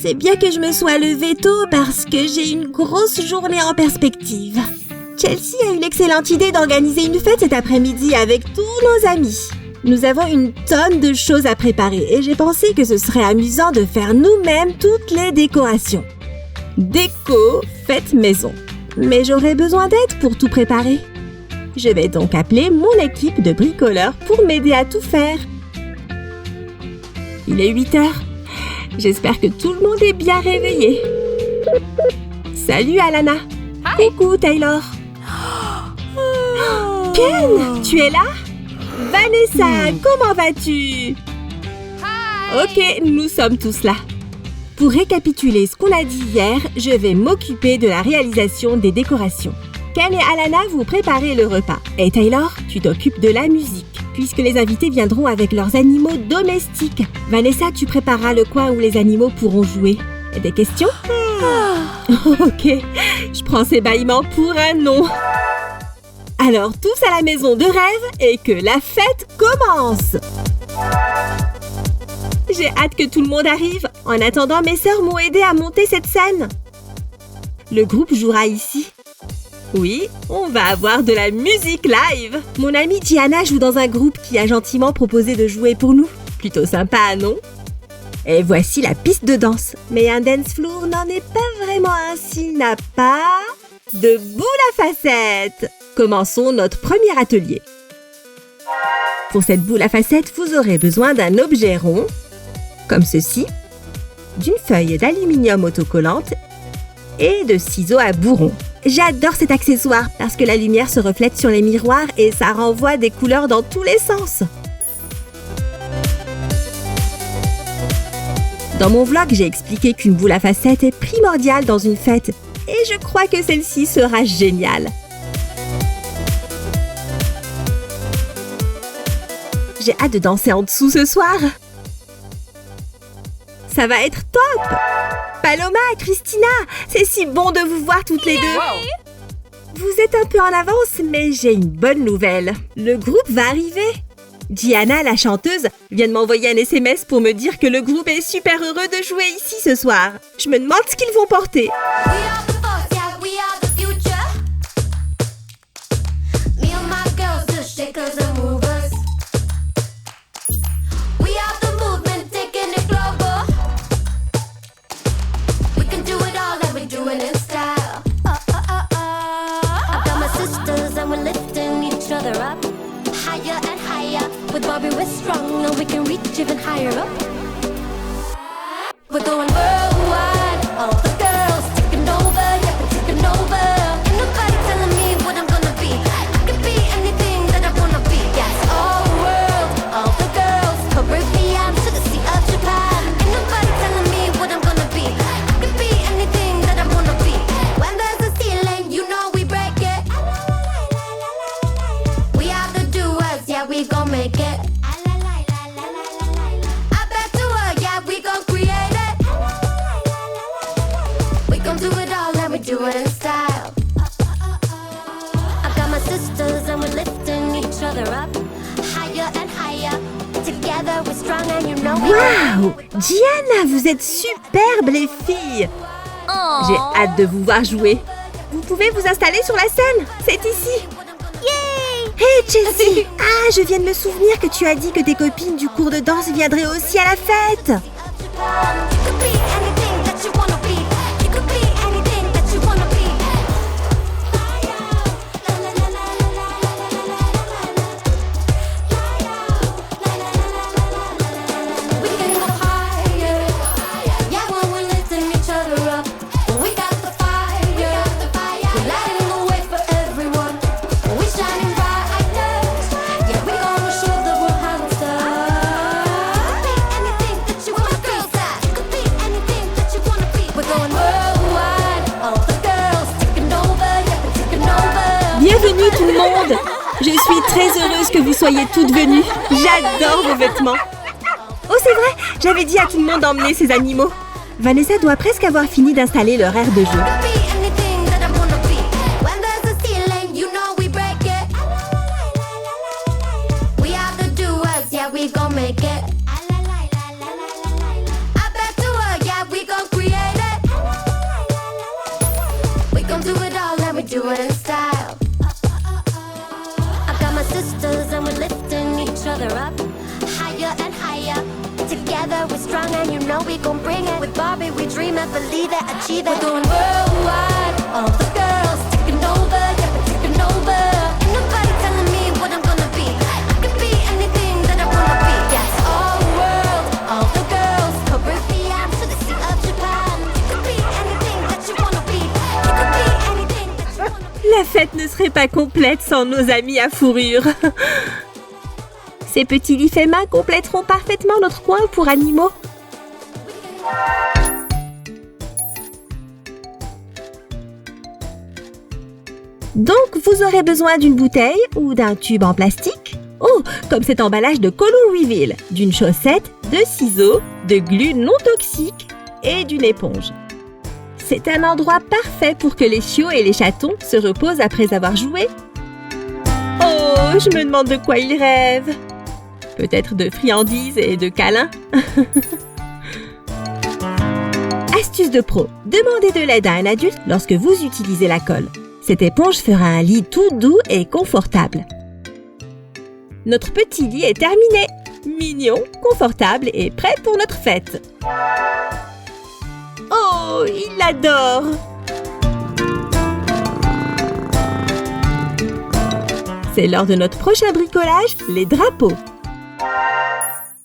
C'est bien que je me sois levée tôt parce que j'ai une grosse journée en perspective. Chelsea a une excellente idée d'organiser une fête cet après-midi avec tous nos amis. Nous avons une tonne de choses à préparer et j'ai pensé que ce serait amusant de faire nous-mêmes toutes les décorations. Déco, fête maison. Mais j'aurai besoin d'aide pour tout préparer. Je vais donc appeler mon équipe de bricoleurs pour m'aider à tout faire. Il est 8 heures. J'espère que tout le monde est bien réveillé. Salut Alana. Hi. Coucou Taylor. Ken, tu es là? Vanessa, comment vas-tu? Ok, nous sommes tous là. Pour récapituler ce qu'on a dit hier, je vais m'occuper de la réalisation des décorations. Ken et Alana, vous préparez le repas. Et Taylor, tu t'occupes de la musique, puisque les invités viendront avec leurs animaux domestiques. Vanessa, tu prépareras le coin où les animaux pourront jouer. Des questions? Ok, je prends ces bâillements pour un non. Alors, tous à la maison de rêve et que la fête commence! J'ai hâte que tout le monde arrive. En attendant, mes sœurs m'ont aidé à monter cette scène. Le groupe jouera ici. Oui, on va avoir de la musique live. Mon amie Gianna joue dans un groupe qui a gentiment proposé de jouer pour nous. Plutôt sympa, non? Et voici la piste de danse. Mais un dance floor n'en est pas vraiment un s'il n'a pas de boule à facettes. Commençons notre premier atelier. Pour cette boule à facettes, vous aurez besoin d'un objet rond, comme ceci, d'une feuille d'aluminium autocollante et de ciseaux à bourron. J'adore cet accessoire parce que la lumière se reflète sur les miroirs et ça renvoie des couleurs dans tous les sens. Dans mon vlog, j'ai expliqué qu'une boule à facettes est primordiale dans une fête et je crois que celle-ci sera géniale. J'ai hâte de danser en dessous ce soir. Ça va être top! Paloma, Christina, c'est si bon de vous voir toutes les deux. Vous êtes un peu en avance, mais j'ai une bonne nouvelle. Le groupe va arriver. Gianna, la chanteuse, vient de m'envoyer un SMS pour me dire que le groupe est super heureux de jouer ici ce soir. Je me demande ce qu'ils vont porter. With Bobby, we're strong, and we can reach even higher up. We're going worldwide, all the girls taking over, yeah, we're taking over. Ain't nobody telling me what I'm gonna be. I could be anything that I wanna be. Yes, all the world, all the girls, Caribbean to the sea of Japan. Ain't nobody telling me what I'm gonna be. I could be anything that I wanna be. When there's a ceiling, you know we break it. We are the doers, yeah, we gon' make it. Do it in style. I got my sisters and we're lifting each other up higher and higher. Together we're strong and you know we. Waouh! Gianna, vous êtes superbes les filles! J'ai hâte de vous voir jouer. Vous pouvez vous installer sur la scène? C'est ici! Yay! Hey Chelsea! Ah, je viens de me souvenir que tu as dit que tes copines du cours de danse viendraient aussi à la fête! Bienvenue tout le monde! Je suis très heureuse que vous soyez toutes venues. J'adore vos vêtements. Oh c'est vrai, j'avais dit à tout le monde d'emmener ses animaux. Vanessa doit presque avoir fini d'installer leur aire de jeu. We gon' make it. I bet to work, yeah, we gon' higher and higher. Together we're strong and you know we gon' bring it. With Barbie we dream it, believe it, achieve it. We're going worldwide, all the girls taking over, yeah we're taking over. Ain't nobody telling me what I'm gonna be. I could be anything that I wanna be. Yes, all world, all the girls, Caribbean to the sea of Japan. You could be anything that you wanna be. You could be anything that you wanna be. La fête ne serait pas complète sans nos amis à fourrure. Ces petits lits faits main compléteront parfaitement notre coin pour animaux. Donc, vous aurez besoin d'une bouteille ou d'un tube en plastique. Oh, comme cet emballage de Colourville, d'une chaussette, de ciseaux, de glu non toxique et d'une éponge. C'est un endroit parfait pour que les chiots et les chatons se reposent après avoir joué. Oh, je me demande de quoi ils rêvent. Peut-être de friandises et de câlins. Astuce de pro, demandez de l'aide à un adulte lorsque vous utilisez la colle. Cette éponge fera un lit tout doux et confortable. Notre petit lit est terminé. Mignon, confortable et prêt pour notre fête. Oh, il l'adore! C'est l'heure de notre prochain bricolage, les drapeaux.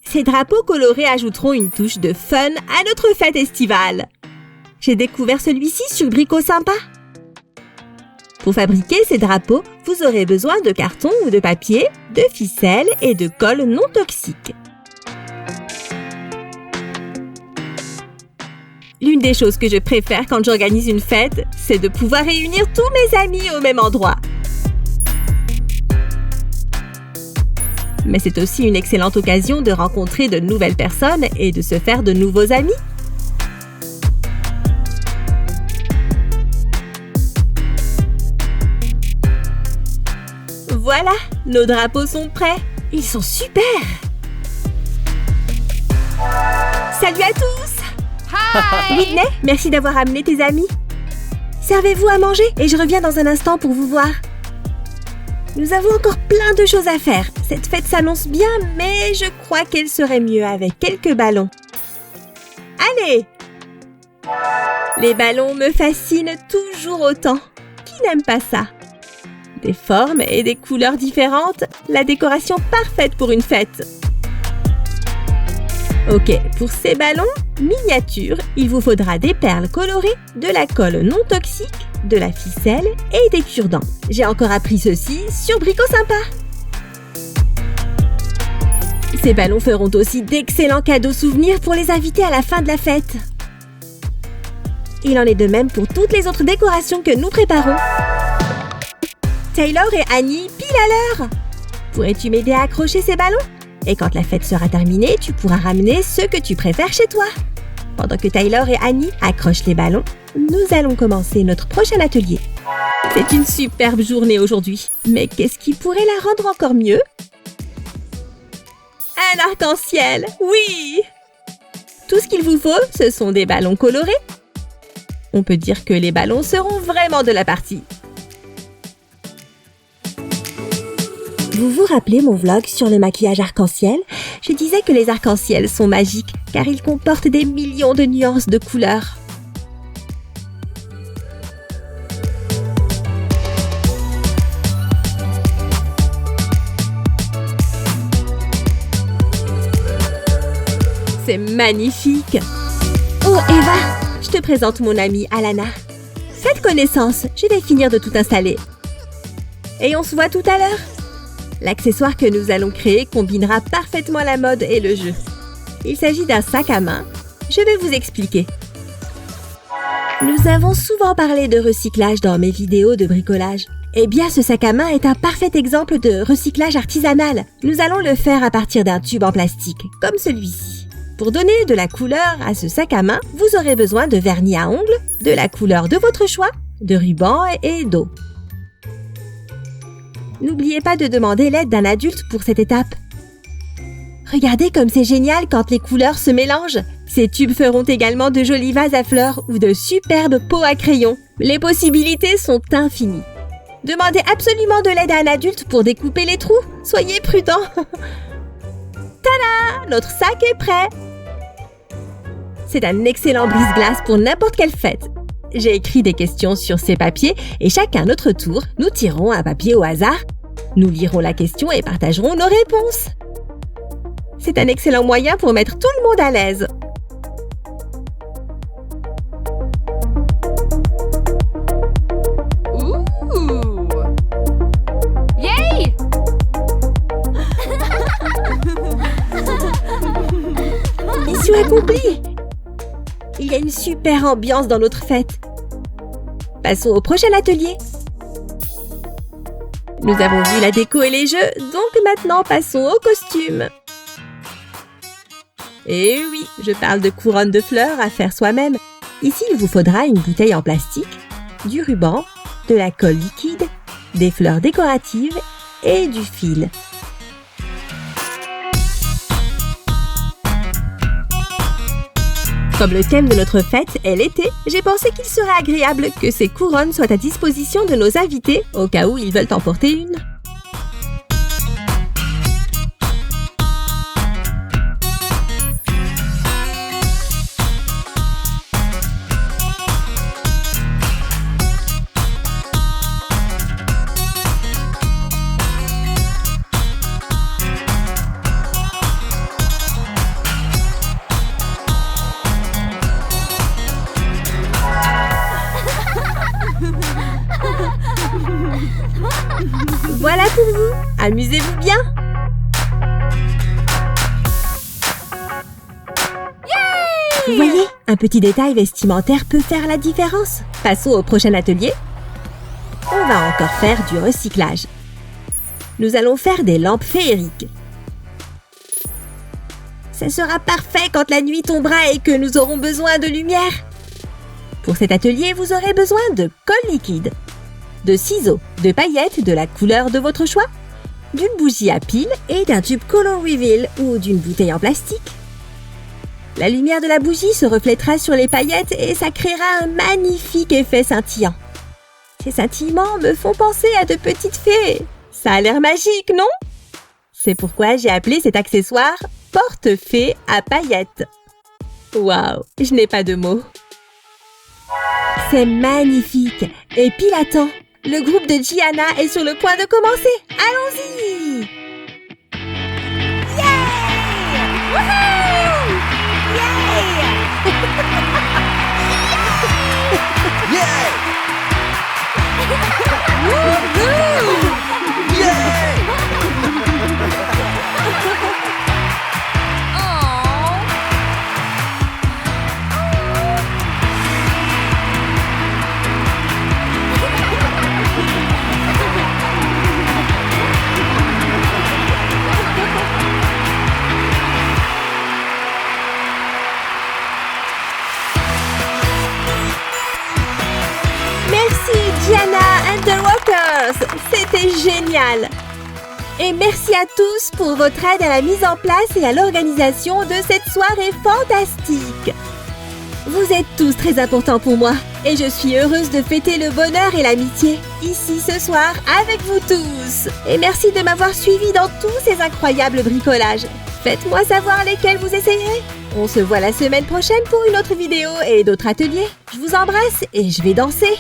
Ces drapeaux colorés ajouteront une touche de fun à notre fête estivale. J'ai découvert celui-ci sur Brico Sympa. Pour fabriquer ces drapeaux, vous aurez besoin de carton ou de papier, de ficelle et de colle non toxique. L'une des choses que je préfère quand j'organise une fête, c'est de pouvoir réunir tous mes amis au même endroit. Mais c'est aussi une excellente occasion de rencontrer de nouvelles personnes et de se faire de nouveaux amis. Voilà, nos drapeaux sont prêts. Ils sont super! Salut à tous! Hi! Whitney, merci d'avoir amené tes amis. Servez-vous à manger et je reviens dans un instant pour vous voir. Nous avons encore plein de choses à faire. Cette fête s'annonce bien, mais je crois qu'elle serait mieux avec quelques ballons. Allez! Les ballons me fascinent toujours autant. Qui n'aime pas ça? Des formes et des couleurs différentes, la décoration parfaite pour une fête. Ok, pour ces ballons miniatures, il vous faudra des perles colorées, de la colle non toxique, de la ficelle et des cure-dents. J'ai encore appris ceci sur Brico Sympa. Ces ballons feront aussi d'excellents cadeaux souvenirs pour les invités à la fin de la fête. Il en est de même pour toutes les autres décorations que nous préparons. Taylor et Annie, pile à l'heure! Pourrais-tu m'aider à accrocher ces ballons? Et quand la fête sera terminée, tu pourras ramener ceux que tu préfères chez toi. Pendant que Taylor et Annie accrochent les ballons, nous allons commencer notre prochain atelier. C'est une superbe journée aujourd'hui. Mais qu'est-ce qui pourrait la rendre encore mieux? Un arc-en-ciel, oui! Tout ce qu'il vous faut, ce sont des ballons colorés. On peut dire que les ballons seront vraiment de la partie. Vous vous rappelez mon vlog sur le maquillage arc-en-ciel? Je disais que les arcs-en-ciel sont magiques car ils comportent des millions de nuances de couleurs. C'est magnifique! Oh Eva, je te présente mon amie Alana. Faites connaissance, je vais finir de tout installer. Et on se voit tout à l'heure. L'accessoire que nous allons créer combinera parfaitement la mode et le jeu. Il s'agit d'un sac à main. Je vais vous expliquer. Nous avons souvent parlé de recyclage dans mes vidéos de bricolage. Eh bien, ce sac à main est un parfait exemple de recyclage artisanal. Nous allons le faire à partir d'un tube en plastique, comme celui-ci. Pour donner de la couleur à ce sac à main, vous aurez besoin de vernis à ongles, de la couleur de votre choix, de ruban et d'eau. N'oubliez pas de demander l'aide d'un adulte pour cette étape. Regardez comme c'est génial quand les couleurs se mélangent. Ces tubes feront également de jolis vases à fleurs ou de superbes pots à crayons. Les possibilités sont infinies. Demandez absolument de l'aide à un adulte pour découper les trous. Soyez prudents. Tada! notre sac est prêt. C'est un excellent brise-glace pour n'importe quelle fête. J'ai écrit des questions sur ces papiers et chacun à notre tour, nous tirerons un papier au hasard. Nous lirons la question et partagerons nos réponses. C'est un excellent moyen pour mettre tout le monde à l'aise. Ouh! Yay! Mission accomplie! Il y a une super ambiance dans notre fête. Passons au prochain atelier. Nous avons vu la déco et les jeux, donc maintenant passons aux costumes. Et oui, je parle de couronnes de fleurs à faire soi-même. Ici, il vous faudra une bouteille en plastique, du ruban, de la colle liquide, des fleurs décoratives et du fil. Comme le thème de notre fête est l'été, j'ai pensé qu'il serait agréable que ces couronnes soient à disposition de nos invités au cas où ils veulent en porter une. Voilà pour vous. Amusez-vous bien. Vous voyez, un petit détail vestimentaire peut faire la différence. Passons au prochain atelier. On va encore faire du recyclage. Nous allons faire des lampes féeriques. Ça sera parfait quand la nuit tombera et que nous aurons besoin de lumière. Pour cet atelier, vous aurez besoin de colle liquide, de ciseaux, de paillettes de la couleur de votre choix, d'une bougie à pile et d'un tube Color Reveal ou d'une bouteille en plastique. La lumière de la bougie se reflètera sur les paillettes et ça créera un magnifique effet scintillant. Ces scintillements me font penser à de petites fées. Ça a l'air magique, non? C'est pourquoi j'ai appelé cet accessoire porte-fée à paillettes. Waouh, je n'ai pas de mots. C'est magnifique et pile à temps. Le groupe de Gianna est sur le point de commencer. Allons-y! Yeah! Woohoo! Yeah! Woohoo! Yeah! Merci Gianna and the Rockers! C'était génial! Et merci à tous pour votre aide à la mise en place et à l'organisation de cette soirée fantastique! Vous êtes tous très importants pour moi et je suis heureuse de fêter le bonheur et l'amitié ici ce soir avec vous tous! Et merci de m'avoir suivi dans tous ces incroyables bricolages! Faites-moi savoir lesquels vous essayerez! On se voit la semaine prochaine pour une autre vidéo et d'autres ateliers. Je vous embrasse et je vais danser!